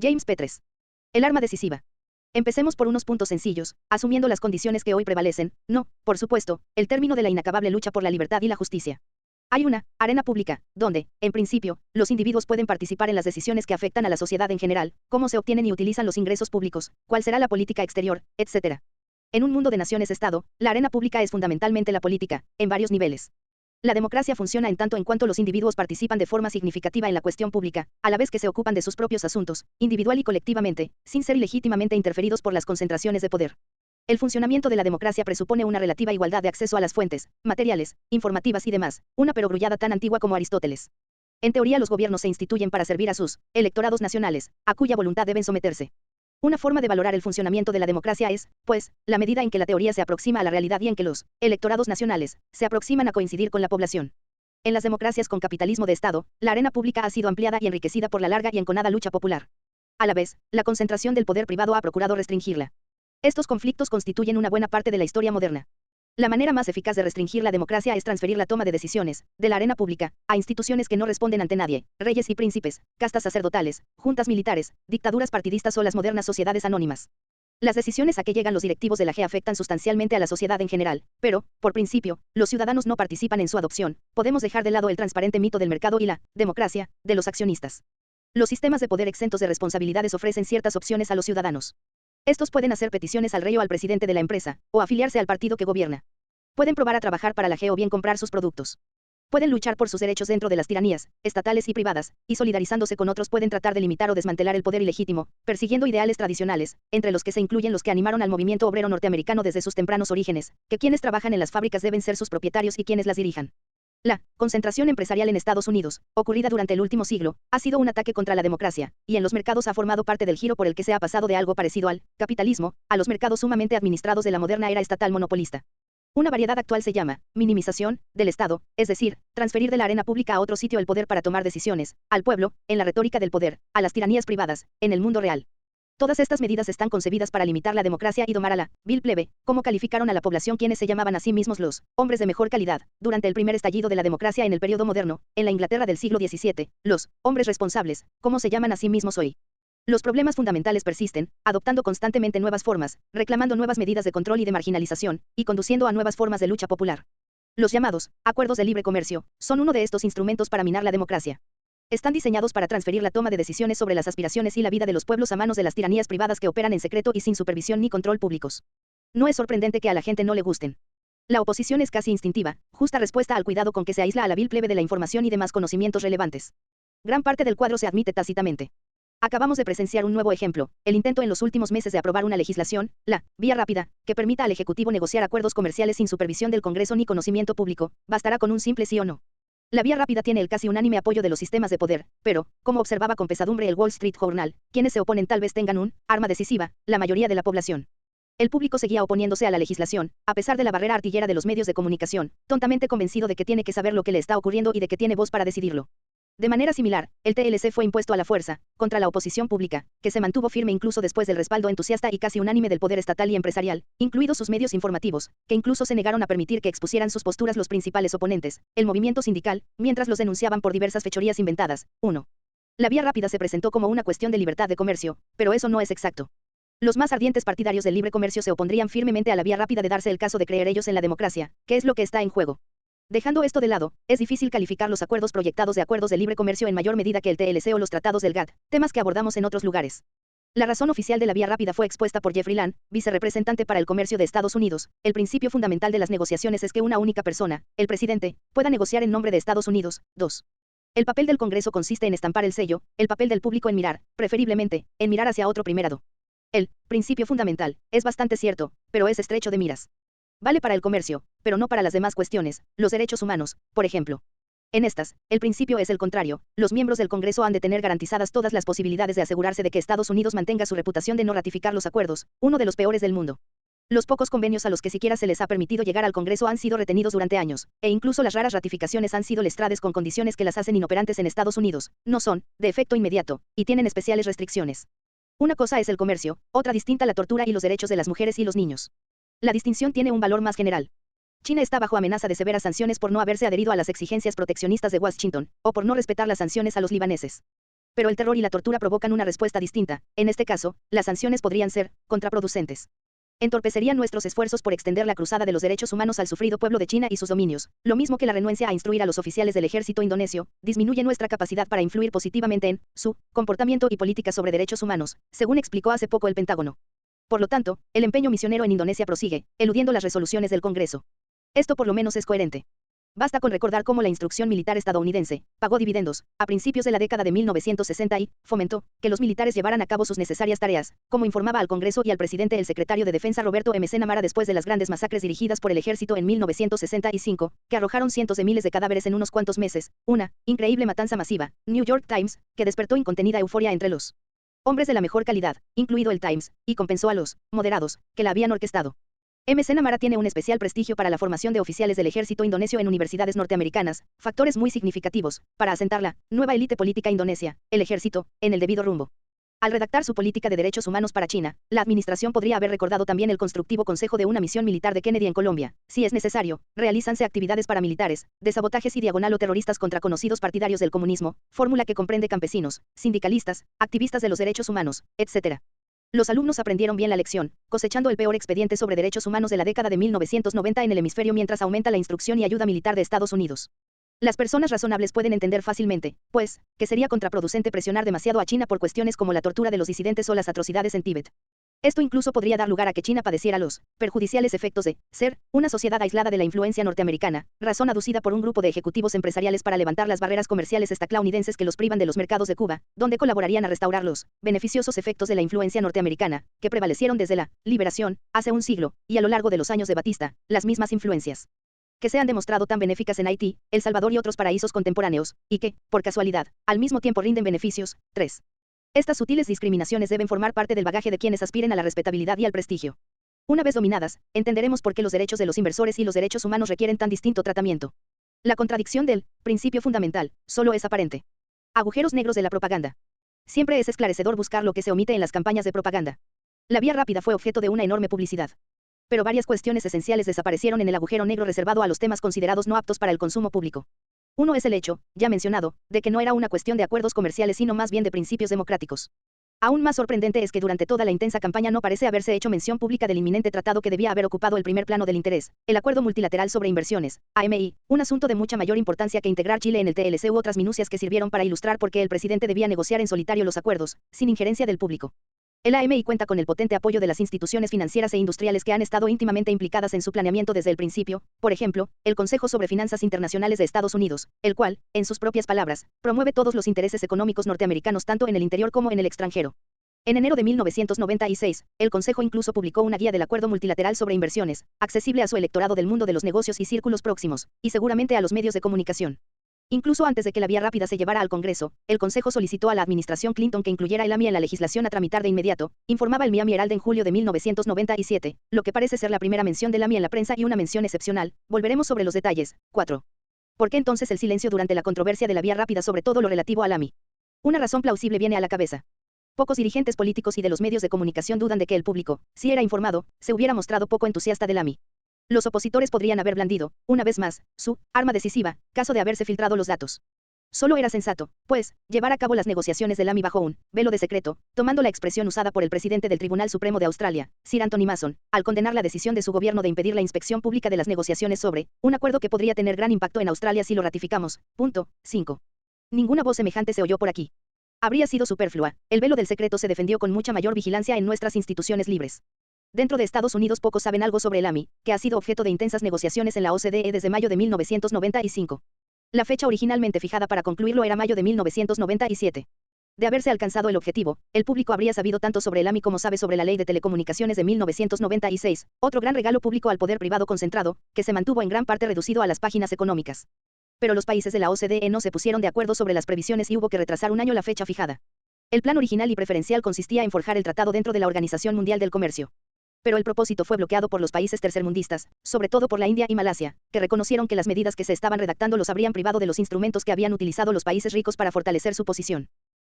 James Petres. El arma decisiva. Empecemos por unos puntos sencillos, asumiendo las condiciones que hoy prevalecen, no, por supuesto, el término de la inacabable lucha por la libertad y la justicia. Hay una arena pública, donde, en principio, los individuos pueden participar en las decisiones que afectan a la sociedad en general, cómo se obtienen y utilizan los ingresos públicos, cuál será la política exterior, etc. En un mundo de naciones-estado, la arena pública es fundamentalmente la política, en varios niveles. La democracia funciona en tanto en cuanto los individuos participan de forma significativa en la cuestión pública, a la vez que se ocupan de sus propios asuntos, individual y colectivamente, sin ser ilegítimamente interferidos por las concentraciones de poder. El funcionamiento de la democracia presupone una relativa igualdad de acceso a las fuentes, materiales, informativas y demás, una perogrullada tan antigua como Aristóteles. En teoría los gobiernos se instituyen para servir a sus electorados nacionales, a cuya voluntad deben someterse. Una forma de valorar el funcionamiento de la democracia es, pues, la medida en que la teoría se aproxima a la realidad y en que los electorados nacionales se aproximan a coincidir con la población. En las democracias con capitalismo de Estado, la arena pública ha sido ampliada y enriquecida por la larga y enconada lucha popular. A la vez, la concentración del poder privado ha procurado restringirla. Estos conflictos constituyen una buena parte de la historia moderna. La manera más eficaz de restringir la democracia es transferir la toma de decisiones, de la arena pública, a instituciones que no responden ante nadie, reyes y príncipes, castas sacerdotales, juntas militares, dictaduras partidistas o las modernas sociedades anónimas. Las decisiones a que llegan los directivos de la G afectan sustancialmente a la sociedad en general, pero, por principio, los ciudadanos no participan en su adopción. Podemos dejar de lado el transparente mito del mercado y la democracia de los accionistas. Los sistemas de poder exentos de responsabilidades ofrecen ciertas opciones a los ciudadanos. Estos pueden hacer peticiones al rey o al presidente de la empresa, o afiliarse al partido que gobierna. Pueden probar a trabajar para la G o bien comprar sus productos. Pueden luchar por sus derechos dentro de las tiranías, estatales y privadas, y solidarizándose con otros pueden tratar de limitar o desmantelar el poder ilegítimo, persiguiendo ideales tradicionales, entre los que se incluyen los que animaron al movimiento obrero norteamericano desde sus tempranos orígenes, que quienes trabajan en las fábricas deben ser sus propietarios y quienes las dirijan. La concentración empresarial en Estados Unidos, ocurrida durante el último siglo, ha sido un ataque contra la democracia, y en los mercados ha formado parte del giro por el que se ha pasado de algo parecido al capitalismo, a los mercados sumamente administrados de la moderna era estatal monopolista. Una variedad actual se llama minimización del Estado, es decir, transferir de la arena pública a otro sitio el poder para tomar decisiones, al pueblo, en la retórica del poder, a las tiranías privadas, en el mundo real. Todas estas medidas están concebidas para limitar la democracia y domar a la vil plebe, como calificaron a la población quienes se llamaban a sí mismos los hombres de mejor calidad, durante el primer estallido de la democracia en el periodo moderno, en la Inglaterra del siglo XVII, los hombres responsables, como se llaman a sí mismos hoy. Los problemas fundamentales persisten, adoptando constantemente nuevas formas, reclamando nuevas medidas de control y de marginalización, y conduciendo a nuevas formas de lucha popular. Los llamados acuerdos de libre comercio son uno de estos instrumentos para minar la democracia. Están diseñados para transferir la toma de decisiones sobre las aspiraciones y la vida de los pueblos a manos de las tiranías privadas que operan en secreto y sin supervisión ni control públicos. No es sorprendente que a la gente no le gusten. La oposición es casi instintiva, justa respuesta al cuidado con que se aísla a la vil plebe de la información y demás conocimientos relevantes. Gran parte del cuadro se admite tácitamente. Acabamos de presenciar un nuevo ejemplo, el intento en los últimos meses de aprobar una legislación, la vía rápida, que permita al Ejecutivo negociar acuerdos comerciales sin supervisión del Congreso ni conocimiento público, bastará con un simple sí o no. La vía rápida tiene el casi unánime apoyo de los sistemas de poder, pero, como observaba con pesadumbre el Wall Street Journal, quienes se oponen tal vez tengan un arma decisiva, la mayoría de la población. El público seguía oponiéndose a la legislación, a pesar de la barrera artillera de los medios de comunicación, tontamente convencido de que tiene que saber lo que le está ocurriendo y de que tiene voz para decidirlo. De manera similar, el TLC fue impuesto a la fuerza, contra la oposición pública, que se mantuvo firme incluso después del respaldo entusiasta y casi unánime del poder estatal y empresarial, incluidos sus medios informativos, que incluso se negaron a permitir que expusieran sus posturas los principales oponentes, el movimiento sindical, mientras los denunciaban por diversas fechorías inventadas. 1. La vía rápida se presentó como una cuestión de libertad de comercio, pero eso no es exacto. Los más ardientes partidarios del libre comercio se opondrían firmemente a la vía rápida de darse el caso de creer ellos en la democracia, que es lo que está en juego. Dejando esto de lado, es difícil calificar los acuerdos proyectados de acuerdos de libre comercio en mayor medida que el TLC o los tratados del GATT, temas que abordamos en otros lugares. La razón oficial de la vía rápida fue expuesta por Jeffrey Land, vicerrepresentante para el comercio de Estados Unidos. El principio fundamental de las negociaciones es que una única persona, el presidente, pueda negociar en nombre de Estados Unidos. 2. El papel del Congreso consiste en estampar el sello, el papel del público en mirar, preferiblemente, en mirar hacia otro primerado. El principio fundamental es bastante cierto, pero es estrecho de miras. Vale para el comercio, pero no para las demás cuestiones, los derechos humanos, por ejemplo. En estas, el principio es el contrario, los miembros del Congreso han de tener garantizadas todas las posibilidades de asegurarse de que Estados Unidos mantenga su reputación de no ratificar los acuerdos, uno de los peores del mundo. Los pocos convenios a los que siquiera se les ha permitido llegar al Congreso han sido retenidos durante años, e incluso las raras ratificaciones han sido lestrades con condiciones que las hacen inoperantes en Estados Unidos, no son, de efecto inmediato, y tienen especiales restricciones. Una cosa es el comercio, otra distinta la tortura y los derechos de las mujeres y los niños. La distinción tiene un valor más general. China está bajo amenaza de severas sanciones por no haberse adherido a las exigencias proteccionistas de Washington, o por no respetar las sanciones a los libaneses. Pero el terror y la tortura provocan una respuesta distinta. En este caso, las sanciones podrían ser contraproducentes. Entorpecerían nuestros esfuerzos por extender la cruzada de los derechos humanos al sufrido pueblo de China y sus dominios, lo mismo que la renuencia a instruir a los oficiales del ejército indonesio, disminuye nuestra capacidad para influir positivamente en su comportamiento y política sobre derechos humanos, según explicó hace poco el Pentágono. Por lo tanto, el empeño misionero en Indonesia prosigue, eludiendo las resoluciones del Congreso. Esto por lo menos es coherente. Basta con recordar cómo la instrucción militar estadounidense pagó dividendos a principios de la década de 1960 y fomentó que los militares llevaran a cabo sus necesarias tareas, como informaba al Congreso y al presidente el secretario de Defensa Roberto M. Namara después de las grandes masacres dirigidas por el ejército en 1965, que arrojaron cientos de miles de cadáveres en unos cuantos meses, una increíble matanza masiva. New York Times, que despertó incontenida euforia entre los hombres de la mejor calidad, incluido el Times, y compensó a los moderados que la habían orquestado. Namara tiene un especial prestigio para la formación de oficiales del ejército indonesio en universidades norteamericanas, factores muy significativos para asentar la nueva élite política indonesia, el ejército, en el debido rumbo. Al redactar su política de derechos humanos para China, la administración podría haber recordado también el constructivo consejo de una misión militar de Kennedy en Colombia. Si es necesario, realízanse actividades paramilitares, de sabotajes y diagonal o terroristas contra conocidos partidarios del comunismo, fórmula que comprende campesinos, sindicalistas, activistas de los derechos humanos, etc. Los alumnos aprendieron bien la lección, cosechando el peor expediente sobre derechos humanos de la década de 1990 en el hemisferio mientras aumenta la instrucción y ayuda militar de Estados Unidos. Las personas razonables pueden entender fácilmente, pues, que sería contraproducente presionar demasiado a China por cuestiones como la tortura de los disidentes o las atrocidades en Tíbet. Esto incluso podría dar lugar a que China padeciera los perjudiciales efectos de ser una sociedad aislada de la influencia norteamericana, razón aducida por un grupo de ejecutivos empresariales para levantar las barreras comerciales estadounidenses que los privan de los mercados de Cuba, donde colaborarían a restaurar los beneficiosos efectos de la influencia norteamericana, que prevalecieron desde la liberación, hace un siglo, y a lo largo de los años de Batista, las mismas influencias que se han demostrado tan benéficas en Haití, El Salvador y otros paraísos contemporáneos, y que, por casualidad, al mismo tiempo rinden beneficios. 3. Estas sutiles discriminaciones deben formar parte del bagaje de quienes aspiren a la respetabilidad y al prestigio. Una vez dominadas, entenderemos por qué los derechos de los inversores y los derechos humanos requieren tan distinto tratamiento. La contradicción del principio fundamental solo es aparente. Agujeros negros de la propaganda. Siempre es esclarecedor buscar lo que se omite en las campañas de propaganda. La vía rápida fue objeto de una enorme publicidad. Pero varias cuestiones esenciales desaparecieron en el agujero negro reservado a los temas considerados no aptos para el consumo público. Uno es el hecho, ya mencionado, de que no era una cuestión de acuerdos comerciales sino más bien de principios democráticos. Aún más sorprendente es que durante toda la intensa campaña no parece haberse hecho mención pública del inminente tratado que debía haber ocupado el primer plano del interés, el Acuerdo Multilateral sobre Inversiones, AMI, un asunto de mucha mayor importancia que integrar Chile en el TLC u otras minucias que sirvieron para ilustrar por qué el presidente debía negociar en solitario los acuerdos, sin injerencia del público. El AMI cuenta con el potente apoyo de las instituciones financieras e industriales que han estado íntimamente implicadas en su planeamiento desde el principio, por ejemplo, el Consejo sobre Finanzas Internacionales de Estados Unidos, el cual, en sus propias palabras, promueve todos los intereses económicos norteamericanos tanto en el interior como en el extranjero. En enero de 1996, el Consejo incluso publicó una guía del Acuerdo Multilateral sobre Inversiones, accesible a su electorado del mundo de los negocios y círculos próximos, y seguramente a los medios de comunicación. Incluso antes de que la vía rápida se llevara al Congreso, el Consejo solicitó a la administración Clinton que incluyera el AMI en la legislación a tramitar de inmediato, informaba el Miami Herald en julio de 1997, lo que parece ser la primera mención del AMI en la prensa y una mención excepcional. Volveremos sobre los detalles. 4. ¿Por qué entonces el silencio durante la controversia de la vía rápida sobre todo lo relativo al AMI? Una razón plausible viene a la cabeza. Pocos dirigentes políticos y de los medios de comunicación dudan de que el público, si era informado, se hubiera mostrado poco entusiasta del AMI. Los opositores podrían haber blandido, una vez más, su arma decisiva, caso de haberse filtrado los datos. Solo era sensato, pues, llevar a cabo las negociaciones del AMI bajo un velo de secreto, tomando la expresión usada por el presidente del Tribunal Supremo de Australia, Sir Anthony Mason, al condenar la decisión de su gobierno de impedir la inspección pública de las negociaciones sobre un acuerdo que podría tener gran impacto en Australia si lo ratificamos. 5. Ninguna voz semejante se oyó por aquí. Habría sido superflua. El velo del secreto se defendió con mucha mayor vigilancia en nuestras instituciones libres. Dentro de Estados Unidos pocos saben algo sobre el AMI, que ha sido objeto de intensas negociaciones en la OCDE desde mayo de 1995. La fecha originalmente fijada para concluirlo era mayo de 1997. De haberse alcanzado el objetivo, el público habría sabido tanto sobre el AMI como sabe sobre la Ley de Telecomunicaciones de 1996, otro gran regalo público al poder privado concentrado, que se mantuvo en gran parte reducido a las páginas económicas. Pero los países de la OCDE no se pusieron de acuerdo sobre las previsiones y hubo que retrasar un año la fecha fijada. El plan original y preferencial consistía en forjar el tratado dentro de la Organización Mundial del Comercio. Pero el propósito fue bloqueado por los países tercermundistas, sobre todo por la India y Malasia, que reconocieron que las medidas que se estaban redactando los habrían privado de los instrumentos que habían utilizado los países ricos para fortalecer su posición.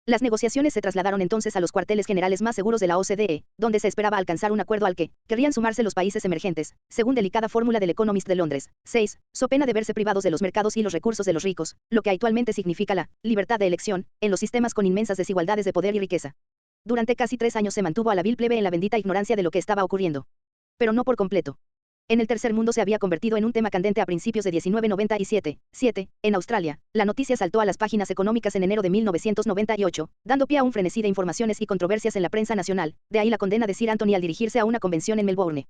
Las negociaciones se trasladaron entonces a los cuarteles generales más seguros de la OCDE, donde se esperaba alcanzar un acuerdo al que querrían sumarse los países emergentes, según delicada fórmula del Economist de Londres. 6. So pena de verse privados de los mercados y los recursos de los ricos, lo que actualmente significa la libertad de elección, en los sistemas con inmensas desigualdades de poder y riqueza. Durante casi 3 años se mantuvo a la vil plebe en la bendita ignorancia de lo que estaba ocurriendo. Pero no por completo. En el tercer mundo se había convertido en un tema candente a principios de 1997. 7. En Australia, la noticia saltó a las páginas económicas en enero de 1998, dando pie a un frenesí de informaciones y controversias en la prensa nacional, de ahí la condena de Sir Anthony al dirigirse a una convención en Melbourne.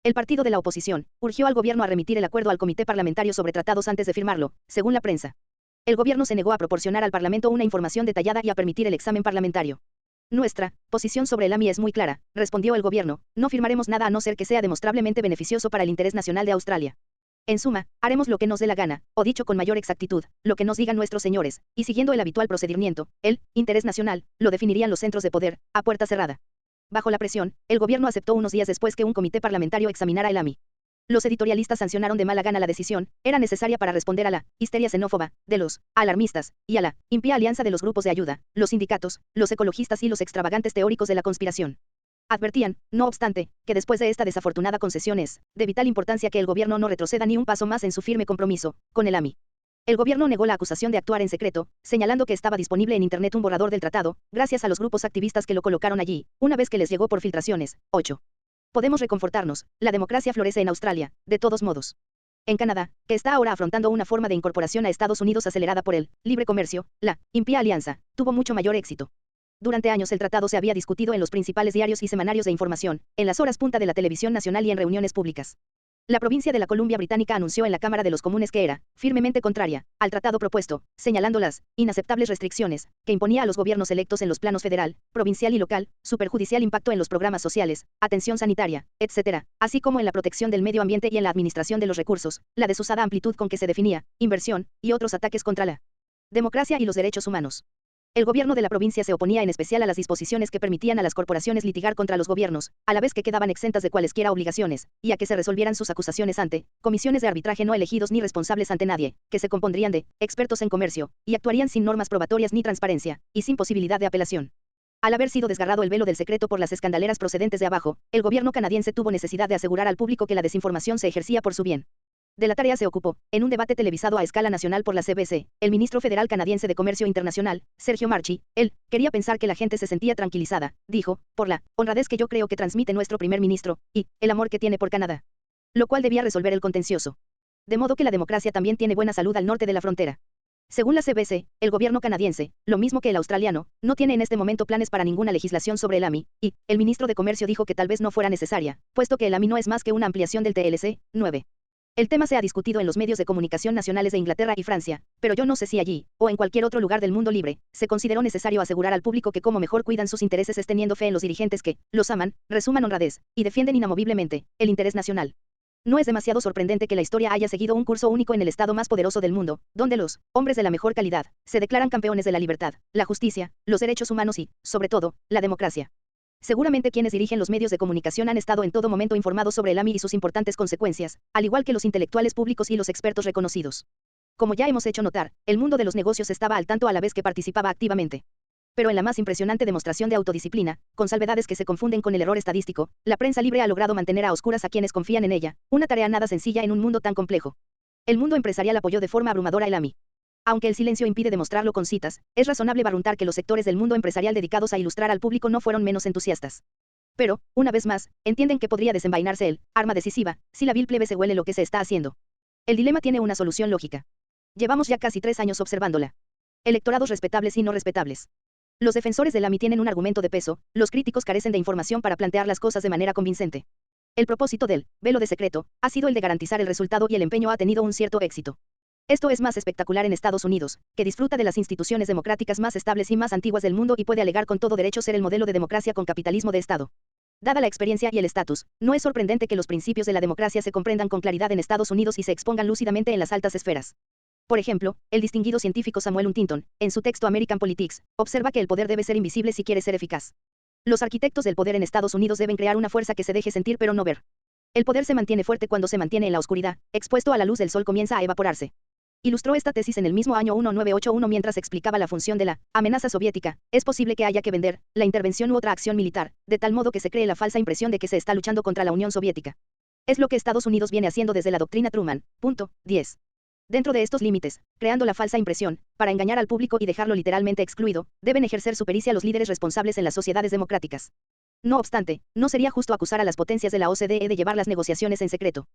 El partido de la oposición urgió al gobierno a remitir el acuerdo al Comité Parlamentario sobre Tratados antes de firmarlo, según la prensa. El gobierno se negó a proporcionar al Parlamento una información detallada y a permitir el examen parlamentario. Nuestra posición sobre el AMI es muy clara, respondió el gobierno, no firmaremos nada a no ser que sea demostrablemente beneficioso para el interés nacional de Australia. En suma, haremos lo que nos dé la gana, o dicho con mayor exactitud, lo que nos digan nuestros señores, y siguiendo el habitual procedimiento, el interés nacional, lo definirían los centros de poder, a puerta cerrada. Bajo la presión, el gobierno aceptó unos días después que un comité parlamentario examinara el AMI. Los editorialistas sancionaron de mala gana la decisión, era necesaria para responder a la histeria xenófoba de los alarmistas y a la impía alianza de los grupos de ayuda, los sindicatos, los ecologistas y los extravagantes teóricos de la conspiración. Advertían, no obstante, que después de esta desafortunada concesión es de vital importancia que el gobierno no retroceda ni un paso más en su firme compromiso con el AMI. El gobierno negó la acusación de actuar en secreto, señalando que estaba disponible en Internet un borrador del tratado, gracias a los grupos activistas que lo colocaron allí, una vez que les llegó por filtraciones. 8. Podemos reconfortarnos, la democracia florece en Australia, de todos modos. En Canadá, que está ahora afrontando una forma de incorporación a Estados Unidos acelerada por el libre comercio, la impía alianza, tuvo mucho mayor éxito. Durante años el tratado se había discutido en los principales diarios y semanarios de información, en las horas punta de la televisión nacional y en reuniones públicas. La provincia de la Columbia Británica anunció en la Cámara de los Comunes que era firmemente contraria al tratado propuesto, señalando las inaceptables restricciones que imponía a los gobiernos electos en los planos federal, provincial y local, su perjudicial impacto en los programas sociales, atención sanitaria, etc., así como en la protección del medio ambiente y en la administración de los recursos, la desusada amplitud con que se definía inversión y otros ataques contra la democracia y los derechos humanos. El gobierno de la provincia se oponía en especial a las disposiciones que permitían a las corporaciones litigar contra los gobiernos, a la vez que quedaban exentas de cualesquiera obligaciones, y a que se resolvieran sus acusaciones ante comisiones de arbitraje no elegidos ni responsables ante nadie, que se compondrían de expertos en comercio, y actuarían sin normas probatorias ni transparencia, y sin posibilidad de apelación. Al haber sido desgarrado el velo del secreto por las escandaleras procedentes de abajo, el gobierno canadiense tuvo necesidad de asegurar al público que la desinformación se ejercía por su bien. De la tarea se ocupó, en un debate televisado a escala nacional por la CBC, el ministro federal canadiense de Comercio Internacional, Sergio Marchi. Él quería pensar que la gente se sentía tranquilizada, dijo, por la honradez que yo creo que transmite nuestro primer ministro, y el amor que tiene por Canadá. Lo cual debía resolver el contencioso. De modo que la democracia también tiene buena salud al norte de la frontera. Según la CBC, el gobierno canadiense, lo mismo que el australiano, no tiene en este momento planes para ninguna legislación sobre el AMI, y el ministro de Comercio dijo que tal vez no fuera necesaria, puesto que el AMI no es más que una ampliación del TLC. 9. El tema se ha discutido en los medios de comunicación nacionales de Inglaterra y Francia, pero yo no sé si allí, o en cualquier otro lugar del mundo libre, se consideró necesario asegurar al público que como mejor cuidan sus intereses es teniendo fe en los dirigentes que los aman, resuman honradez, y defienden inamoviblemente el interés nacional. No es demasiado sorprendente que la historia haya seguido un curso único en el estado más poderoso del mundo, donde los hombres de la mejor calidad se declaran campeones de la libertad, la justicia, los derechos humanos y, sobre todo, la democracia. Seguramente quienes dirigen los medios de comunicación han estado en todo momento informados sobre el AMI y sus importantes consecuencias, al igual que los intelectuales públicos y los expertos reconocidos. Como ya hemos hecho notar, el mundo de los negocios estaba al tanto a la vez que participaba activamente. Pero en la más impresionante demostración de autodisciplina, con salvedades que se confunden con el error estadístico, la prensa libre ha logrado mantener a oscuras a quienes confían en ella, una tarea nada sencilla en un mundo tan complejo. El mundo empresarial apoyó de forma abrumadora el AMI. Aunque el silencio impide demostrarlo con citas, es razonable barruntar que los sectores del mundo empresarial dedicados a ilustrar al público no fueron menos entusiastas. Pero, una vez más, entienden que podría desenvainarse el arma decisiva, si la vil plebe se huele lo que se está haciendo. El dilema tiene una solución lógica. Llevamos ya casi 3 años observándola. Electorados respetables y no respetables. Los defensores del AMI tienen un argumento de peso, los críticos carecen de información para plantear las cosas de manera convincente. El propósito del velo de secreto ha sido el de garantizar el resultado y el empeño ha tenido un cierto éxito. Esto es más espectacular en Estados Unidos, que disfruta de las instituciones democráticas más estables y más antiguas del mundo y puede alegar con todo derecho ser el modelo de democracia con capitalismo de Estado. Dada la experiencia y el estatus, no es sorprendente que los principios de la democracia se comprendan con claridad en Estados Unidos y se expongan lúcidamente en las altas esferas. Por ejemplo, el distinguido científico Samuel Huntington, en su texto American Politics, observa que el poder debe ser invisible si quiere ser eficaz. Los arquitectos del poder en Estados Unidos deben crear una fuerza que se deje sentir pero no ver. El poder se mantiene fuerte cuando se mantiene en la oscuridad, expuesto a la luz del sol comienza a evaporarse. Ilustró esta tesis en el mismo año 1981 mientras explicaba la función de la amenaza soviética. Es posible que haya que vender la intervención u otra acción militar, de tal modo que se cree la falsa impresión de que se está luchando contra la Unión Soviética. Es lo que Estados Unidos viene haciendo desde la doctrina Truman. Punto 10. Dentro de estos límites, creando la falsa impresión, para engañar al público y dejarlo literalmente excluido, deben ejercer su pericia los líderes responsables en las sociedades democráticas. No obstante, no sería justo acusar a las potencias de la OCDE de llevar las negociaciones en secreto.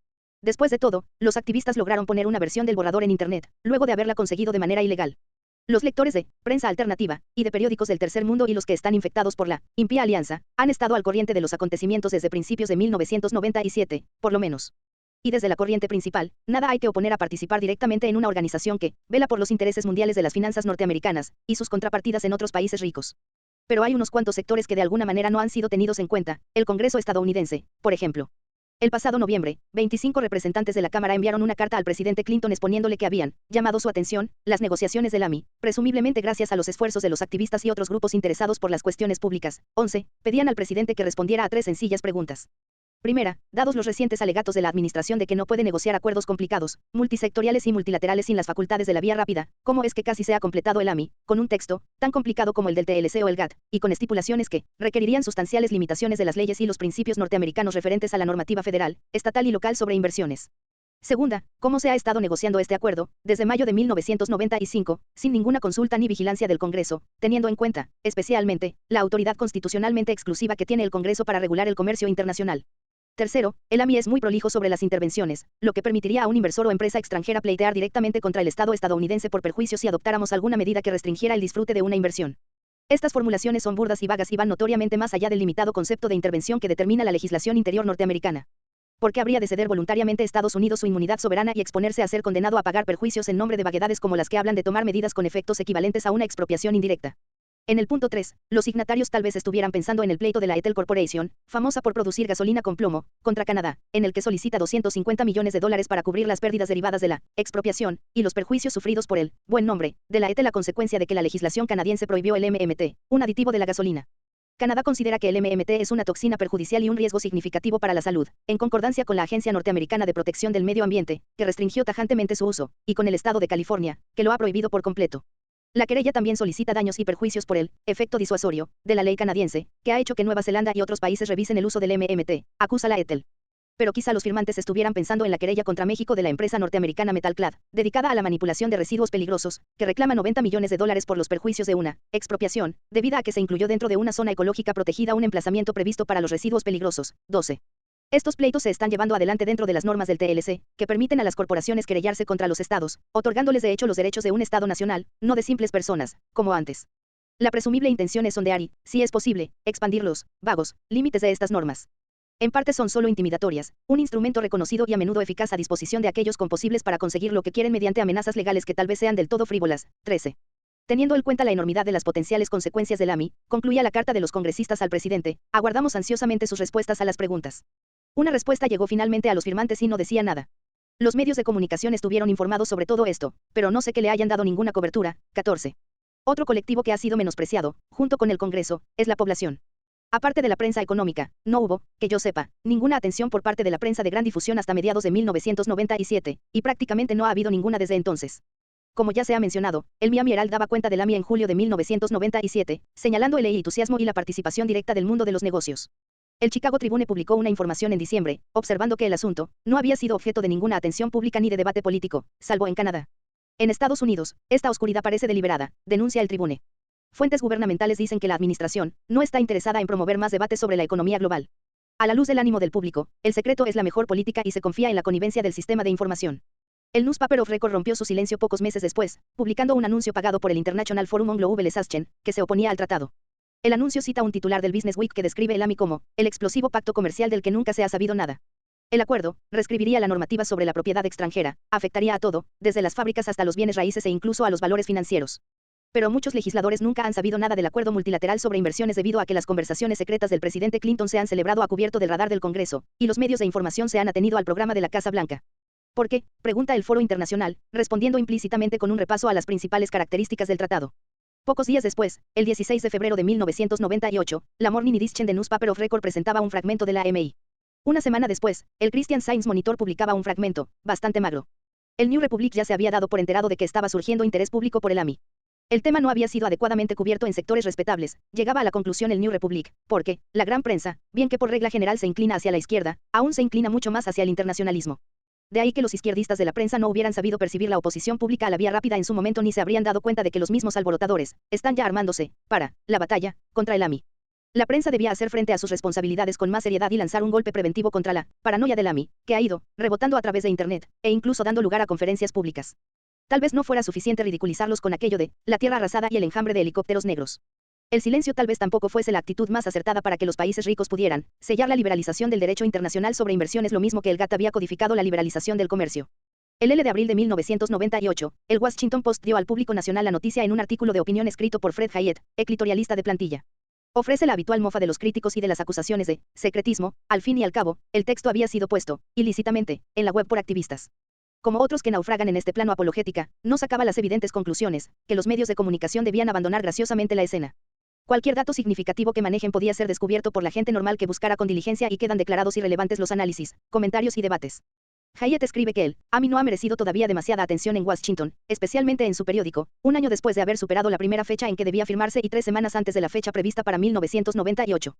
Después de todo, los activistas lograron poner una versión del borrador en Internet, luego de haberla conseguido de manera ilegal. Los lectores de prensa alternativa y de periódicos del tercer mundo y los que están infectados por la impía alianza han estado al corriente de los acontecimientos desde principios de 1997, por lo menos. Y desde la corriente principal, nada hay que oponer a participar directamente en una organización que vela por los intereses mundiales de las finanzas norteamericanas y sus contrapartidas en otros países ricos. Pero hay unos cuantos sectores que de alguna manera no han sido tenidos en cuenta, el Congreso estadounidense, por ejemplo. El pasado noviembre, 25 representantes de la Cámara enviaron una carta al presidente Clinton exponiéndole que habían llamado su atención las negociaciones del AMI, presumiblemente gracias a los esfuerzos de los activistas y otros grupos interesados por las cuestiones públicas. 11. Pedían al presidente que respondiera a 3 sencillas preguntas. Primera, dados los recientes alegatos de la administración de que no puede negociar acuerdos complicados, multisectoriales y multilaterales sin las facultades de la vía rápida, ¿cómo es que casi se ha completado el AMI, con un texto tan complicado como el del TLC o el GATT, y con estipulaciones que requerirían sustanciales limitaciones de las leyes y los principios norteamericanos referentes a la normativa federal, estatal y local sobre inversiones? Segunda, ¿cómo se ha estado negociando este acuerdo, desde mayo de 1995, sin ninguna consulta ni vigilancia del Congreso, teniendo en cuenta, especialmente, la autoridad constitucionalmente exclusiva que tiene el Congreso para regular el comercio internacional? Tercero, el AMI es muy prolijo sobre las intervenciones, lo que permitiría a un inversor o empresa extranjera pleitear directamente contra el Estado estadounidense por perjuicios si adoptáramos alguna medida que restringiera el disfrute de una inversión. Estas formulaciones son burdas y vagas y van notoriamente más allá del limitado concepto de intervención que determina la legislación interior norteamericana. ¿Por qué habría de ceder voluntariamente Estados Unidos su inmunidad soberana y exponerse a ser condenado a pagar perjuicios en nombre de vaguedades como las que hablan de tomar medidas con efectos equivalentes a una expropiación indirecta? En el punto 3, los signatarios tal vez estuvieran pensando en el pleito de la Ethel Corporation, famosa por producir gasolina con plomo, contra Canadá, en el que solicita $250 millones para cubrir las pérdidas derivadas de la expropiación y los perjuicios sufridos por el buen nombre de la Ethel a consecuencia de que la legislación canadiense prohibió el MMT, un aditivo de la gasolina. Canadá considera que el MMT es una toxina perjudicial y un riesgo significativo para la salud, en concordancia con la Agencia Norteamericana de Protección del Medio Ambiente, que restringió tajantemente su uso, y con el Estado de California, que lo ha prohibido por completo. La querella también solicita daños y perjuicios por el efecto disuasorio de la ley canadiense, que ha hecho que Nueva Zelanda y otros países revisen el uso del MMT, acusa la Ethel. Pero quizá los firmantes estuvieran pensando en la querella contra México de la empresa norteamericana Metalclad, dedicada a la manipulación de residuos peligrosos, que reclama $90 millones por los perjuicios de una expropiación, debida a que se incluyó dentro de una zona ecológica protegida un emplazamiento previsto para los residuos peligrosos. 12. Estos pleitos se están llevando adelante dentro de las normas del TLC, que permiten a las corporaciones querellarse contra los estados, otorgándoles de hecho los derechos de un estado nacional, no de simples personas, como antes. La presumible intención es sondear y, si es posible, expandir los vagos límites de estas normas. En parte son solo intimidatorias, un instrumento reconocido y a menudo eficaz a disposición de aquellos con posibles para conseguir lo que quieren mediante amenazas legales que tal vez sean del todo frívolas. 13. Teniendo en cuenta la enormidad de las potenciales consecuencias del AMI, concluía la carta de los congresistas al presidente, aguardamos ansiosamente sus respuestas a las preguntas. Una respuesta llegó finalmente a los firmantes y no decía nada. Los medios de comunicación estuvieron informados sobre todo esto, pero no sé que le hayan dado ninguna cobertura. 14. Otro colectivo que ha sido menospreciado, junto con el Congreso, es la población. Aparte de la prensa económica, no hubo, que yo sepa, ninguna atención por parte de la prensa de gran difusión hasta mediados de 1997, y prácticamente no ha habido ninguna desde entonces. Como ya se ha mencionado, el Miami Herald daba cuenta del AMI en julio de 1997, señalando el entusiasmo y la participación directa del mundo de los negocios. El Chicago Tribune publicó una información en diciembre, observando que el asunto no había sido objeto de ninguna atención pública ni de debate político, salvo en Canadá. En Estados Unidos, esta oscuridad parece deliberada, denuncia el Tribune. Fuentes gubernamentales dicen que la administración no está interesada en promover más debate sobre la economía global. A la luz del ánimo del público, el secreto es la mejor política y se confía en la connivencia del sistema de información. El Newspaper of Record rompió su silencio pocos meses después, publicando un anuncio pagado por el International Forum on Global Exchange, que se oponía al tratado. El anuncio cita un titular del Business Week que describe el AMI como el explosivo pacto comercial del que nunca se ha sabido nada. El acuerdo reescribiría la normativa sobre la propiedad extranjera, afectaría a todo, desde las fábricas hasta los bienes raíces e incluso a los valores financieros. Pero muchos legisladores nunca han sabido nada del acuerdo multilateral sobre inversiones debido a que las conversaciones secretas del presidente Clinton se han celebrado a cubierto del radar del Congreso, y los medios de información se han atenido al programa de la Casa Blanca. ¿Por qué?, pregunta el Foro Internacional, respondiendo implícitamente con un repaso a las principales características del tratado. Pocos días después, el 16 de febrero de 1998, la Morning Edition de Newspaper of Record presentaba un fragmento de la AMI. Una semana después, el Christian Science Monitor publicaba un fragmento, bastante magro. El New Republic ya se había dado por enterado de que estaba surgiendo interés público por el AMI. El tema no había sido adecuadamente cubierto en sectores respetables, llegaba a la conclusión el New Republic, porque, la gran prensa, bien que por regla general se inclina hacia la izquierda, aún se inclina mucho más hacia el internacionalismo. De ahí que los izquierdistas de la prensa no hubieran sabido percibir la oposición pública a la vía rápida en su momento ni se habrían dado cuenta de que los mismos alborotadores, están ya armándose, para, la batalla, contra el AMI. La prensa debía hacer frente a sus responsabilidades con más seriedad y lanzar un golpe preventivo contra la paranoia del AMI, que ha ido rebotando a través de Internet, e incluso dando lugar a conferencias públicas. Tal vez no fuera suficiente ridiculizarlos con aquello de la tierra arrasada y el enjambre de helicópteros negros. El silencio tal vez tampoco fuese la actitud más acertada para que los países ricos pudieran sellar la liberalización del derecho internacional sobre inversiones, lo mismo que el GATT había codificado la liberalización del comercio. El L de abril de 1998, el Washington Post dio al público nacional la noticia en un artículo de opinión escrito por Fred Hayek, editorialista de plantilla. Ofrece la habitual mofa de los críticos y de las acusaciones de secretismo. Al fin y al cabo, el texto había sido puesto, ilícitamente, en la web por activistas. Como otros que naufragan en este plano apologética, no sacaba las evidentes conclusiones, que los medios de comunicación debían abandonar graciosamente la escena. Cualquier dato significativo que manejen podía ser descubierto por la gente normal que buscara con diligencia y quedan declarados irrelevantes los análisis, comentarios y debates. Hayek escribe que el AMI no ha merecido todavía demasiada atención en Washington, especialmente en su periódico, un año después de haber superado la primera fecha en que debía firmarse y 3 semanas antes de la fecha prevista para 1998.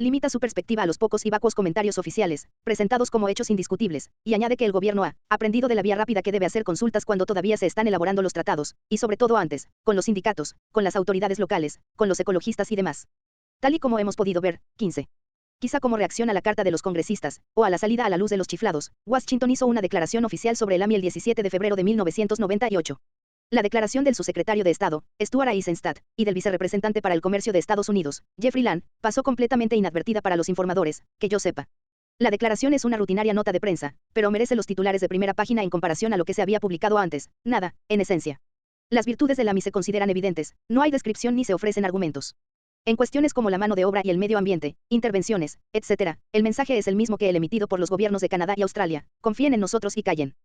Limita su perspectiva a los pocos y vacuos comentarios oficiales, presentados como hechos indiscutibles, y añade que el gobierno ha aprendido de la vía rápida que debe hacer consultas cuando todavía se están elaborando los tratados, y sobre todo antes, con los sindicatos, con las autoridades locales, con los ecologistas y demás. Tal y como hemos podido ver, 15. Quizá como reacción a la carta de los congresistas, o a la salida a la luz de los chiflados, Washington hizo una declaración oficial sobre el AMI el 17 de febrero de 1998. La declaración del subsecretario de Estado, Stuart Eisenstadt, y del vicerrepresentante para el comercio de Estados Unidos, Jeffrey Land, pasó completamente inadvertida para los informadores, que yo sepa. La declaración es una rutinaria nota de prensa, pero merece los titulares de primera página en comparación a lo que se había publicado antes, nada, en esencia. Las virtudes del AMI se consideran evidentes, no hay descripción ni se ofrecen argumentos. En cuestiones como la mano de obra y el medio ambiente, intervenciones, etc., el mensaje es el mismo que el emitido por los gobiernos de Canadá y Australia: confíen en nosotros y callen.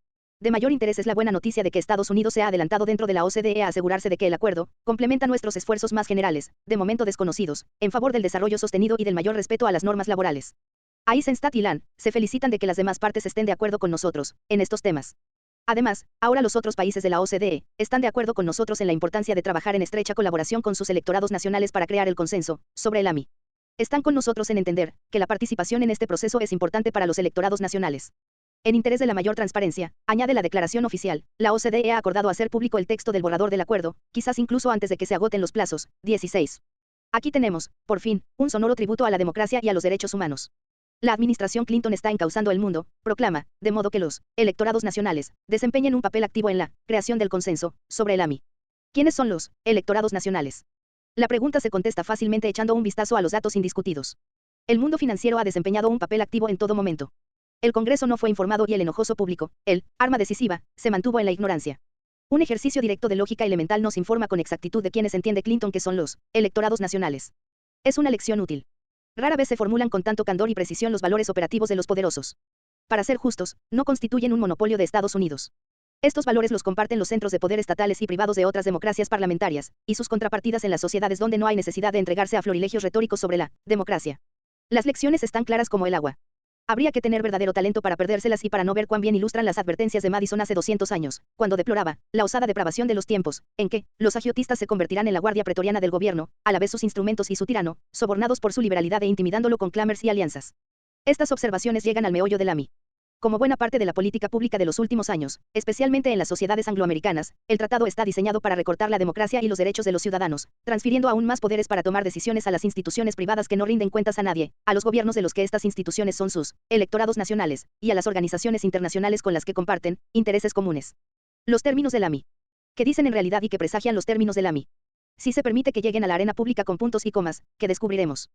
De mayor interés es la buena noticia de que Estados Unidos se ha adelantado dentro de la OCDE a asegurarse de que el acuerdo complementa nuestros esfuerzos más generales, de momento desconocidos, en favor del desarrollo sostenido y del mayor respeto a las normas laborales. Eisenstadt y Land se felicitan de que las demás partes estén de acuerdo con nosotros en estos temas. Además, ahora los otros países de la OCDE están de acuerdo con nosotros en la importancia de trabajar en estrecha colaboración con sus electorados nacionales para crear el consenso sobre el AMI. Están con nosotros en entender que la participación en este proceso es importante para los electorados nacionales. En interés de la mayor transparencia, añade la declaración oficial, la OCDE ha acordado hacer público el texto del borrador del acuerdo, quizás incluso antes de que se agoten los plazos. 16. Aquí tenemos, por fin, un sonoro tributo a la democracia y a los derechos humanos. La administración Clinton está encauzando el mundo, proclama, de modo que los electorados nacionales desempeñen un papel activo en la creación del consenso sobre el AMI. ¿Quiénes son los electorados nacionales? La pregunta se contesta fácilmente echando un vistazo a los datos indiscutidos. El mundo financiero ha desempeñado un papel activo en todo momento. El Congreso no fue informado y el enojoso público, el arma decisiva, se mantuvo en la ignorancia. Un ejercicio directo de lógica elemental nos informa con exactitud de quienes entiende Clinton que son los electorados nacionales. Es una lección útil. Rara vez se formulan con tanto candor y precisión los valores operativos de los poderosos. Para ser justos, no constituyen un monopolio de Estados Unidos. Estos valores los comparten los centros de poder estatales y privados de otras democracias parlamentarias, y sus contrapartidas en las sociedades donde no hay necesidad de entregarse a florilegios retóricos sobre la democracia. Las lecciones están claras como el agua. Habría que tener verdadero talento para perdérselas y para no ver cuán bien ilustran las advertencias de Madison hace 200 años, cuando deploraba la osada depravación de los tiempos, en que los agiotistas se convertirán en la guardia pretoriana del gobierno, a la vez sus instrumentos y su tirano, sobornados por su liberalidad e intimidándolo con clamors y alianzas. Estas observaciones llegan al meollo del AMI. Como buena parte de la política pública de los últimos años, especialmente en las sociedades angloamericanas, el tratado está diseñado para recortar la democracia y los derechos de los ciudadanos, transfiriendo aún más poderes para tomar decisiones a las instituciones privadas que no rinden cuentas a nadie, a los gobiernos de los que estas instituciones son sus electorados nacionales, y a las organizaciones internacionales con las que comparten intereses comunes. Los términos del AMI. ¿Qué dicen en realidad y que presagian los términos del AMI? Si se permite que lleguen a la arena pública con puntos y comas, ¿qué descubriremos?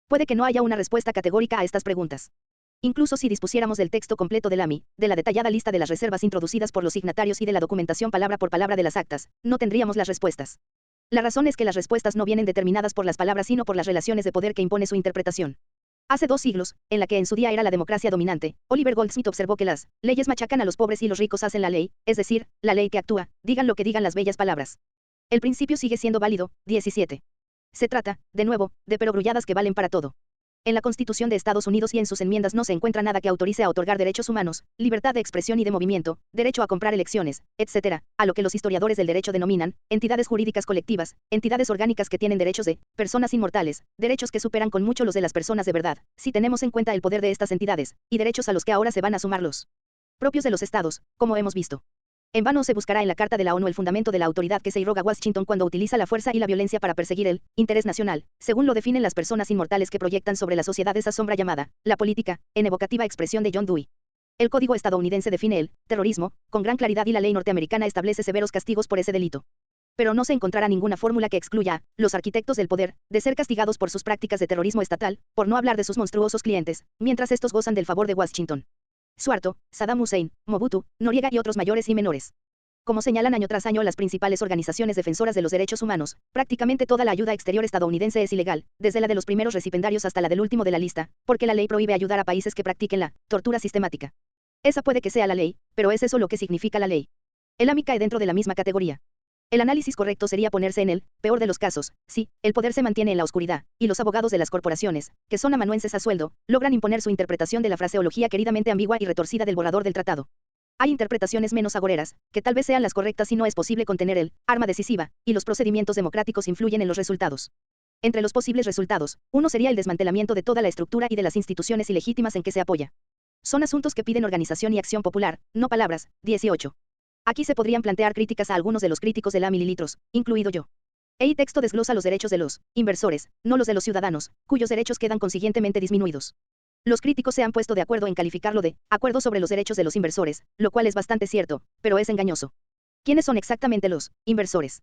Puede que no haya una respuesta categórica a estas preguntas. Incluso si dispusiéramos del texto completo del AMI, de la detallada lista de las reservas introducidas por los signatarios y de la documentación palabra por palabra de las actas, no tendríamos las respuestas. La razón es que las respuestas no vienen determinadas por las palabras sino por las relaciones de poder que impone su interpretación. Hace 2 siglos, en la que en su día era la democracia dominante, Oliver Goldsmith observó que las leyes machacan a los pobres y los ricos hacen la ley, es decir, la ley que actúa, digan lo que digan las bellas palabras. El principio sigue siendo válido. 17. Se trata, de nuevo, de perogrulladas que valen para todo. En la Constitución de Estados Unidos y en sus enmiendas no se encuentra nada que autorice a otorgar derechos humanos, libertad de expresión y de movimiento, derecho a comprar elecciones, etc., a lo que los historiadores del derecho denominan entidades jurídicas colectivas, entidades orgánicas que tienen derechos de personas inmortales, derechos que superan con mucho los de las personas de verdad, si tenemos en cuenta el poder de estas entidades, y derechos a los que ahora se van a sumar los propios de los estados, como hemos visto. En vano se buscará en la Carta de la ONU el fundamento de la autoridad que se irroga Washington cuando utiliza la fuerza y la violencia para perseguir el interés nacional, según lo definen las personas inmortales que proyectan sobre la sociedad esa sombra llamada la política, en evocativa expresión de John Dewey. El Código estadounidense define el terrorismo con gran claridad y la ley norteamericana establece severos castigos por ese delito. Pero no se encontrará ninguna fórmula que excluya a los arquitectos del poder de ser castigados por sus prácticas de terrorismo estatal, por no hablar de sus monstruosos clientes, mientras estos gozan del favor de Washington. Suharto, Saddam Hussein, Mobutu, Noriega y otros mayores y menores. Como señalan año tras año las principales organizaciones defensoras de los derechos humanos, prácticamente toda la ayuda exterior estadounidense es ilegal, desde la de los primeros recipendarios hasta la del último de la lista, porque la ley prohíbe ayudar a países que practiquen la tortura sistemática. Esa puede que sea la ley, pero ¿es eso lo que significa la ley? El AMI cae dentro de la misma categoría. El análisis correcto sería ponerse en el peor de los casos, sí, el poder se mantiene en la oscuridad, y los abogados de las corporaciones, que son amanuenses a sueldo, logran imponer su interpretación de la fraseología queridamente ambigua y retorcida del borrador del tratado. Hay interpretaciones menos agoreras, que tal vez sean las correctas si no es posible contener el arma decisiva, y los procedimientos democráticos influyen en los resultados. Entre los posibles resultados, uno sería el desmantelamiento de toda la estructura y de las instituciones ilegítimas en que se apoya. Son asuntos que piden organización y acción popular, no palabras. 18. Aquí se podrían plantear críticas a algunos de los críticos de la mililitros, incluido yo. El texto desglosa los derechos de los inversores, no los de los ciudadanos, cuyos derechos quedan consiguientemente disminuidos. Los críticos se han puesto de acuerdo en calificarlo de acuerdo sobre los derechos de los inversores, lo cual es bastante cierto, pero es engañoso. ¿Quiénes son exactamente los inversores?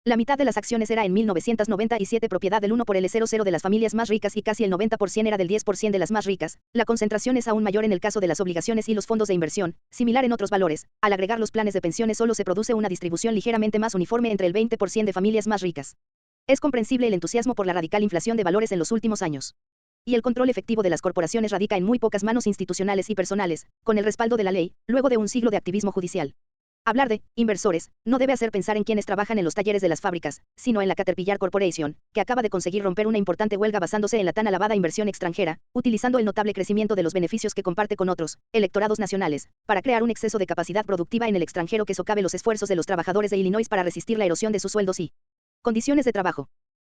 La mitad de las acciones era en 1997 propiedad del 1/L00 de las familias más ricas y casi el 90% era del 10% de las más ricas. La concentración es aún mayor en el caso de las obligaciones y los fondos de inversión, similar en otros valores. Al agregar los planes de pensiones solo se produce una distribución ligeramente más uniforme entre el 20% de familias más ricas. Es comprensible el entusiasmo por la radical inflación de valores en los últimos años. Y el control efectivo de las corporaciones radica en muy pocas manos institucionales y personales, con el respaldo de la ley, luego de un siglo de activismo judicial. Hablar de inversores no debe hacer pensar en quienes trabajan en los talleres de las fábricas, sino en la Caterpillar Corporation, que acaba de conseguir romper una importante huelga basándose en la tan alabada inversión extranjera, utilizando el notable crecimiento de los beneficios que comparte con otros electorados nacionales, para crear un exceso de capacidad productiva en el extranjero que socave los esfuerzos de los trabajadores de Illinois para resistir la erosión de sus sueldos y condiciones de trabajo.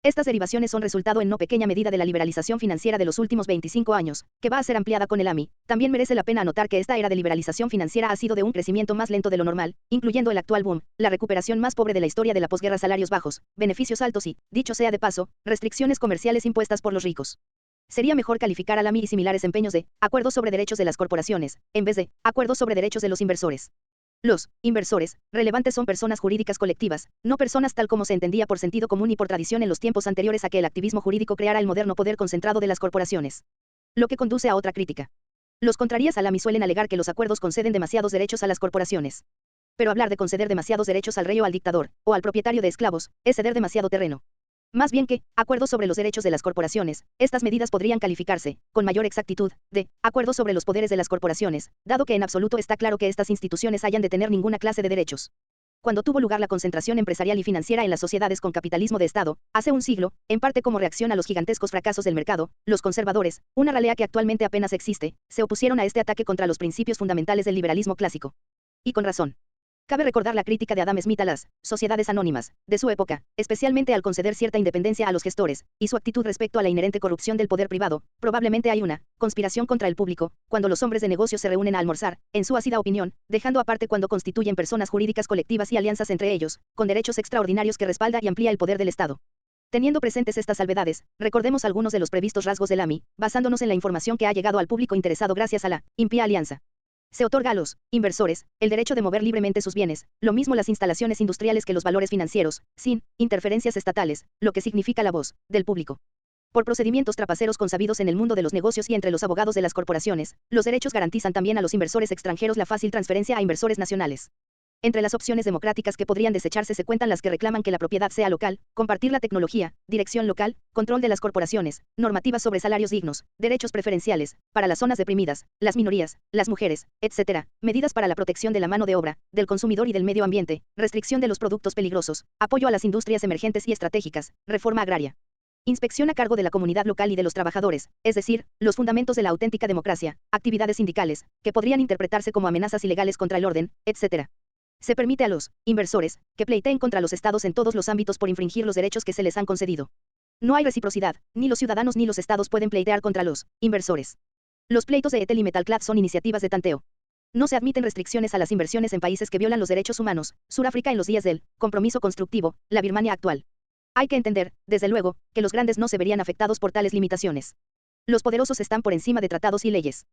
Estas derivaciones son resultado en no pequeña medida de la liberalización financiera de los últimos 25 años, que va a ser ampliada con el AMI. También merece la pena anotar que esta era de liberalización financiera ha sido de un crecimiento más lento de lo normal, incluyendo el actual boom, la recuperación más pobre de la historia de la posguerra, salarios bajos, beneficios altos y, dicho sea de paso, restricciones comerciales impuestas por los ricos. Sería mejor calificar al AMI y similares empeños de acuerdos sobre derechos de las corporaciones, en vez de acuerdos sobre derechos de los inversores. Los inversores relevantes son personas jurídicas colectivas, no personas tal como se entendía por sentido común y por tradición en los tiempos anteriores a que el activismo jurídico creara el moderno poder concentrado de las corporaciones. Lo que conduce a otra crítica. Los contrarias al AMI suelen alegar que los acuerdos conceden demasiados derechos a las corporaciones. Pero hablar de conceder demasiados derechos al rey o al dictador, o al propietario de esclavos, es ceder demasiado terreno. Más bien que, acuerdos sobre los derechos de las corporaciones, estas medidas podrían calificarse, con mayor exactitud, de acuerdos sobre los poderes de las corporaciones, dado que en absoluto está claro que estas instituciones hayan de tener ninguna clase de derechos. Cuando tuvo lugar la concentración empresarial y financiera en las sociedades con capitalismo de Estado, hace un siglo, en parte como reacción a los gigantescos fracasos del mercado, los conservadores, una ralea que actualmente apenas existe, se opusieron a este ataque contra los principios fundamentales del liberalismo clásico. Y con razón. Cabe recordar la crítica de Adam Smith a las sociedades anónimas de su época, especialmente al conceder cierta independencia a los gestores, y su actitud respecto a la inherente corrupción del poder privado. Probablemente hay una conspiración contra el público, cuando los hombres de negocios se reúnen a almorzar, en su ácida opinión, dejando aparte cuando constituyen personas jurídicas colectivas y alianzas entre ellos, con derechos extraordinarios que respalda y amplía el poder del Estado. Teniendo presentes estas salvedades, recordemos algunos de los previstos rasgos del AMI, basándonos en la información que ha llegado al público interesado gracias a la impía alianza. Se otorga a los inversores el derecho de mover libremente sus bienes, lo mismo las instalaciones industriales que los valores financieros, sin interferencias estatales, lo que significa la voz del público. Por procedimientos trapaceros consabidos en el mundo de los negocios y entre los abogados de las corporaciones, los derechos garantizan también a los inversores extranjeros la fácil transferencia a inversores nacionales. Entre las opciones democráticas que podrían desecharse se cuentan las que reclaman que la propiedad sea local, compartir la tecnología, dirección local, control de las corporaciones, normativas sobre salarios dignos, derechos preferenciales, para las zonas deprimidas, las minorías, las mujeres, etc., medidas para la protección de la mano de obra, del consumidor y del medio ambiente, restricción de los productos peligrosos, apoyo a las industrias emergentes y estratégicas, reforma agraria. Inspección a cargo de la comunidad local y de los trabajadores, es decir, los fundamentos de la auténtica democracia, actividades sindicales, que podrían interpretarse como amenazas ilegales contra el orden, etc. Se permite a los inversores que pleiteen contra los estados en todos los ámbitos por infringir los derechos que se les han concedido. No hay reciprocidad, ni los ciudadanos ni los estados pueden pleitear contra los inversores. Los pleitos de Etel y Metalclad son iniciativas de tanteo. No se admiten restricciones a las inversiones en países que violan los derechos humanos, Sudáfrica en los días del compromiso constructivo, la Birmania actual. Hay que entender, desde luego, que los grandes no se verían afectados por tales limitaciones. Los poderosos están por encima de tratados y leyes.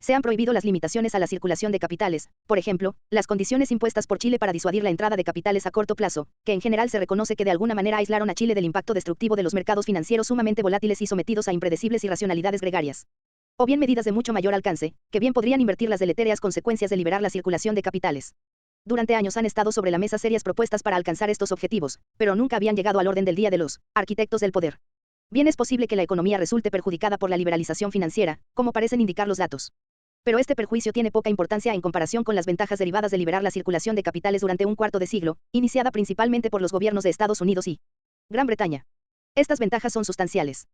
Se han prohibido las limitaciones a la circulación de capitales, por ejemplo, las condiciones impuestas por Chile para disuadir la entrada de capitales a corto plazo, que en general se reconoce que de alguna manera aislaron a Chile del impacto destructivo de los mercados financieros sumamente volátiles y sometidos a impredecibles irracionalidades gregarias. O bien medidas de mucho mayor alcance, que bien podrían invertir las deletéreas consecuencias de liberar la circulación de capitales. Durante años han estado sobre la mesa serias propuestas para alcanzar estos objetivos, pero nunca habían llegado al orden del día de los arquitectos del poder. Bien es posible que la economía resulte perjudicada por la liberalización financiera, como parecen indicar los datos. Pero este perjuicio tiene poca importancia en comparación con las ventajas derivadas de liberar la circulación de capitales durante un cuarto de siglo, iniciada principalmente por los gobiernos de Estados Unidos y Gran Bretaña. Estas ventajas son sustanciales.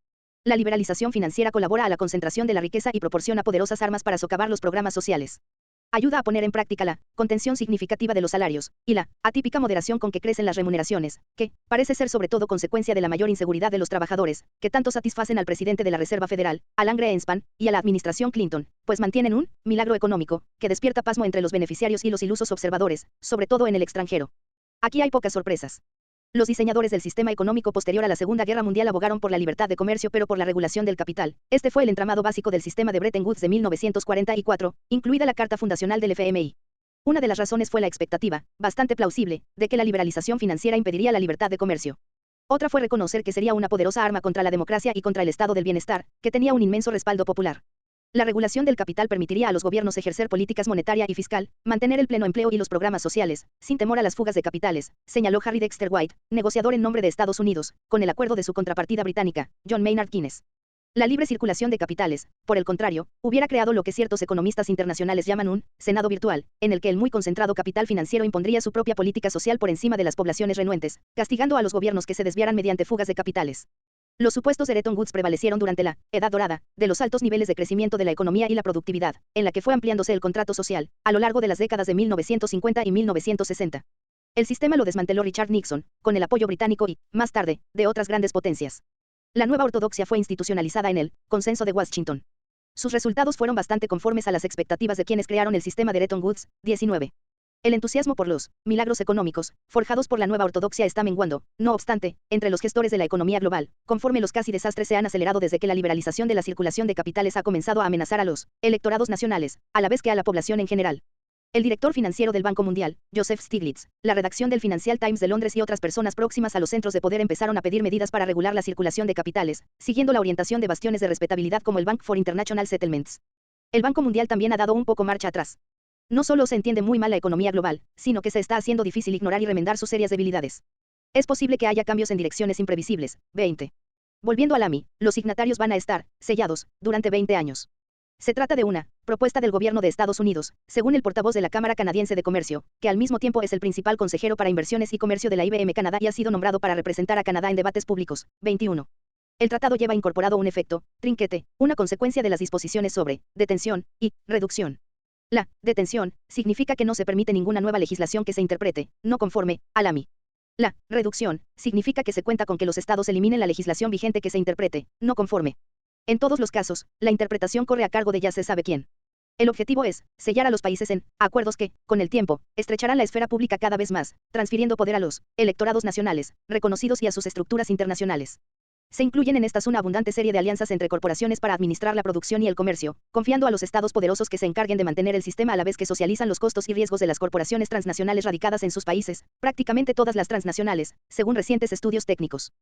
La liberalización financiera colabora a la concentración de la riqueza y proporciona poderosas armas para socavar los programas sociales. Ayuda a poner en práctica la contención significativa de los salarios y la atípica moderación con que crecen las remuneraciones, que parece ser sobre todo consecuencia de la mayor inseguridad de los trabajadores, que tanto satisfacen al presidente de la Reserva Federal, Alan Greenspan, y a la administración Clinton, pues mantienen un milagro económico que despierta pasmo entre los beneficiarios y los ilusos observadores, sobre todo en el extranjero. Aquí hay pocas sorpresas. Los diseñadores del sistema económico posterior a la Segunda Guerra Mundial abogaron por la libertad de comercio pero por la regulación del capital. Este fue el entramado básico del sistema de Bretton Woods de 1944, incluida la Carta Fundacional del FMI. Una de las razones fue la expectativa, bastante plausible, de que la liberalización financiera impediría la libertad de comercio. Otra fue reconocer que sería una poderosa arma contra la democracia y contra el estado del bienestar, que tenía un inmenso respaldo popular. La regulación del capital permitiría a los gobiernos ejercer políticas monetaria y fiscal, mantener el pleno empleo y los programas sociales, sin temor a las fugas de capitales, señaló Harry Dexter White, negociador en nombre de Estados Unidos, con el acuerdo de su contrapartida británica, John Maynard Keynes. La libre circulación de capitales, por el contrario, hubiera creado lo que ciertos economistas internacionales llaman un Senado virtual, en el que el muy concentrado capital financiero impondría su propia política social por encima de las poblaciones renuentes, castigando a los gobiernos que se desviaran mediante fugas de capitales. Los supuestos de Bretton Woods prevalecieron durante la Edad Dorada, de los altos niveles de crecimiento de la economía y la productividad, en la que fue ampliándose el contrato social, a lo largo de las décadas de 1950 y 1960. El sistema lo desmanteló Richard Nixon, con el apoyo británico y, más tarde, de otras grandes potencias. La nueva ortodoxia fue institucionalizada en el Consenso de Washington. Sus resultados fueron bastante conformes a las expectativas de quienes crearon el sistema de Bretton Woods. 19. El entusiasmo por los milagros económicos, forjados por la nueva ortodoxia, está menguando, no obstante, entre los gestores de la economía global, conforme los casi desastres se han acelerado desde que la liberalización de la circulación de capitales ha comenzado a amenazar a los electorados nacionales, a la vez que a la población en general. El director financiero del Banco Mundial, Joseph Stiglitz, la redacción del Financial Times de Londres y otras personas próximas a los centros de poder empezaron a pedir medidas para regular la circulación de capitales, siguiendo la orientación de bastiones de respetabilidad como el Bank for International Settlements. El Banco Mundial también ha dado un poco marcha atrás. No solo se entiende muy mal la economía global, sino que se está haciendo difícil ignorar y remendar sus serias debilidades. Es posible que haya cambios en direcciones imprevisibles. 20. Volviendo al AMI, los signatarios van a estar sellados durante 20 años. Se trata de una propuesta del gobierno de Estados Unidos, según el portavoz de la Cámara Canadiense de Comercio, que al mismo tiempo es el principal consejero para inversiones y comercio de la IBM Canadá y ha sido nombrado para representar a Canadá en debates públicos. 21. El tratado lleva incorporado un efecto trinquete, una consecuencia de las disposiciones sobre detención y reducción. La detención significa que no se permite ninguna nueva legislación que se interprete no conforme al AMI. La reducción significa que se cuenta con que los estados eliminen la legislación vigente que se interprete no conforme. En todos los casos, la interpretación corre a cargo de ya se sabe quién. El objetivo es sellar a los países en acuerdos que, con el tiempo, estrecharán la esfera pública cada vez más, transfiriendo poder a los electorados nacionales, reconocidos y a sus estructuras internacionales. Se incluyen en estas una abundante serie de alianzas entre corporaciones para administrar la producción y el comercio, confiando a los estados poderosos que se encarguen de mantener el sistema a la vez que socializan los costos y riesgos de las corporaciones transnacionales radicadas en sus países, prácticamente todas las transnacionales, según recientes estudios técnicos.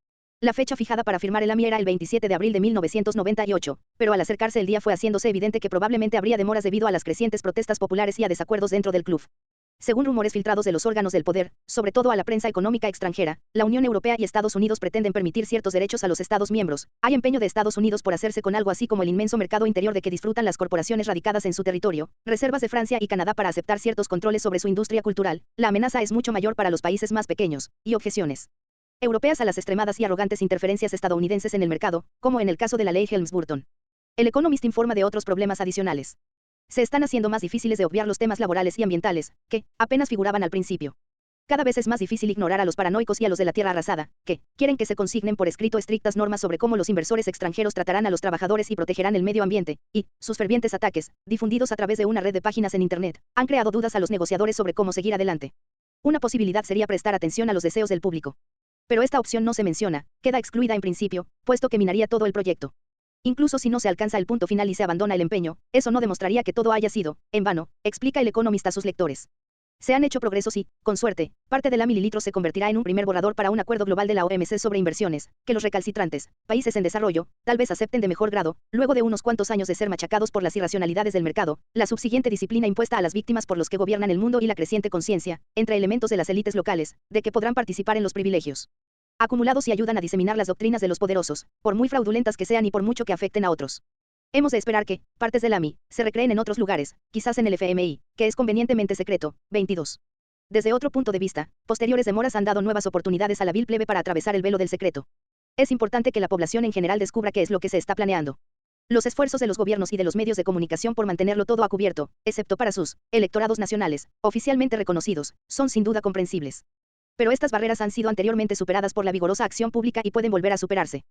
La fecha fijada para firmar el AMI era el 27 de abril de 1998, pero al acercarse el día fue haciéndose evidente que probablemente habría demoras debido a las crecientes protestas populares y a desacuerdos dentro del club. Según rumores filtrados de los órganos del poder, sobre todo a la prensa económica extranjera, la Unión Europea y Estados Unidos pretenden permitir ciertos derechos a los Estados miembros. Hay empeño de Estados Unidos por hacerse con algo así como el inmenso mercado interior de que disfrutan las corporaciones radicadas en su territorio, reservas de Francia y Canadá para aceptar ciertos controles sobre su industria cultural. La amenaza es mucho mayor para los países más pequeños, y objeciones. europeas a las extremadas y arrogantes interferencias estadounidenses en el mercado, como en el caso de la ley Helms-Burton. El Economist informa de otros problemas adicionales. Se están haciendo más difíciles de obviar los temas laborales y ambientales, que apenas figuraban al principio. Cada vez es más difícil ignorar a los paranoicos y a los de la tierra arrasada, que quieren que se consignen por escrito estrictas normas sobre cómo los inversores extranjeros tratarán a los trabajadores y protegerán el medio ambiente, y sus fervientes ataques, difundidos a través de una red de páginas en Internet, han creado dudas a los negociadores sobre cómo seguir adelante. Una posibilidad sería prestar atención a los deseos del público. Pero esta opción no se menciona, queda excluida en principio, puesto que minaría todo el proyecto. Incluso si no se alcanza el punto final y se abandona el empeño, eso no demostraría que todo haya sido, en vano, explica el Economist a sus lectores. Se han hecho progresos y, con suerte, parte de la mililitros se convertirá en un primer borrador para un acuerdo global de la OMC sobre inversiones, que los recalcitrantes, países en desarrollo, tal vez acepten de mejor grado, luego de unos cuantos años de ser machacados por las irracionalidades del mercado, la subsiguiente disciplina impuesta a las víctimas por los que gobiernan el mundo y la creciente conciencia, entre elementos de las élites locales, de que podrán participar en los privilegios acumulados y ayudan a diseminar las doctrinas de los poderosos, por muy fraudulentas que sean y por mucho que afecten a otros. Hemos de esperar que, partes del AMI, se recreen en otros lugares, quizás en el FMI, que es convenientemente secreto. 22. Desde otro punto de vista, posteriores demoras han dado nuevas oportunidades a la vil plebe para atravesar el velo del secreto. Es importante que la población en general descubra qué es lo que se está planeando. Los esfuerzos de los gobiernos y de los medios de comunicación por mantenerlo todo a cubierto, excepto para sus electorados nacionales, oficialmente reconocidos, son sin duda comprensibles. Pero estas barreras han sido anteriormente superadas por la vigorosa acción pública y pueden volver a superarse.